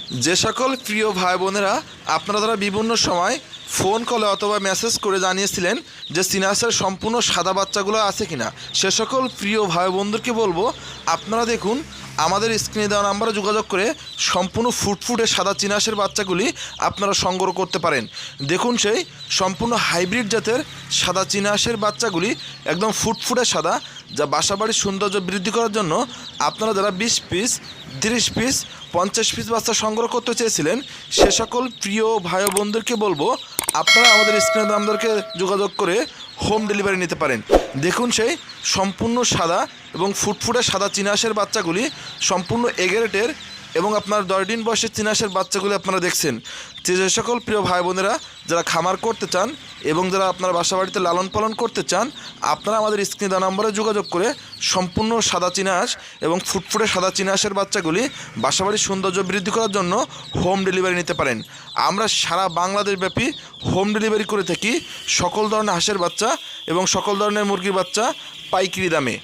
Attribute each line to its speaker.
Speaker 1: যে সকল প্রিয় ভাই বোনেরা আপনারা যারা বিভিন্ন সময় ফোন কলে অথবা মেসেজ করে জানিয়েছিলেন যে সিনাসের সম্পূর্ণ সাদা বাচ্চাগুলো আছে কিনা, সে সকল প্রিয় ভাই বোনদেরকে বলবো আপনারা দেখুন আমাদের স্ক্রিনে দেওয়া নাম্বারে যোগাযোগ করে সম্পূর্ণ ফুটফুটে সাদা চিনাসের বাচ্চাগুলি আপনারা সংগ্রহ করতে পারেন। দেখুন সেই সম্পূর্ণ হাইব্রিড জাতের সাদা চিনাসের বাচ্চাগুলি একদম ফুটফুটে সাদা, যা বাসাবাড়ির সৌন্দর্য বৃদ্ধি করার জন্য আপনারা যারা 20 পিস 30 পিস 50 পিস বাচ্চা সংগ্রহ করতে চেয়েছিলেন সে সকল প্রিয় ভাই বোনদেরকে বলবো আপনারা আমাদের স্ক্রিনে নাম্বারকে যোগাযোগ করে হোম ডেলিভারি নিতে পারেন। দেখুন সেই সম্পূর্ণ সাদা এবং ফুটফুটে সাদা চিনাসের বাচ্চাগুলি সম্পূর্ণ এগেরেটের এবং আপনার 10 দিন বয়সের চিনাসের বাচ্চাগুলি আপনারা দেখছেন। যে সকল প্রিয় ভাই বোনেরা যারা খামার করতে চান এবং যারা আপনার বাসা বাড়িতে লালন পালন করতে চান আপনারা আমাদের স্ক্রিনে দেওয়া নম্বরে যোগাযোগ করে সম্পূর্ণ সাদা চিনাস এবং ফুটফুটে সাদা চিনাসের বাচ্চাগুলি বাসাবাড়ির সৌন্দর্য বৃদ্ধি করার জন্য হোম ডেলিভারি নিতে পারেন। আমরা সারা বাংলাদেশব্যাপী হোম ডেলিভারি করে থাকি সকল ধরনের হাঁসের বাচ্চা এবং সকল ধরনের মুরগির বাচ্চা পাইকারি দামে।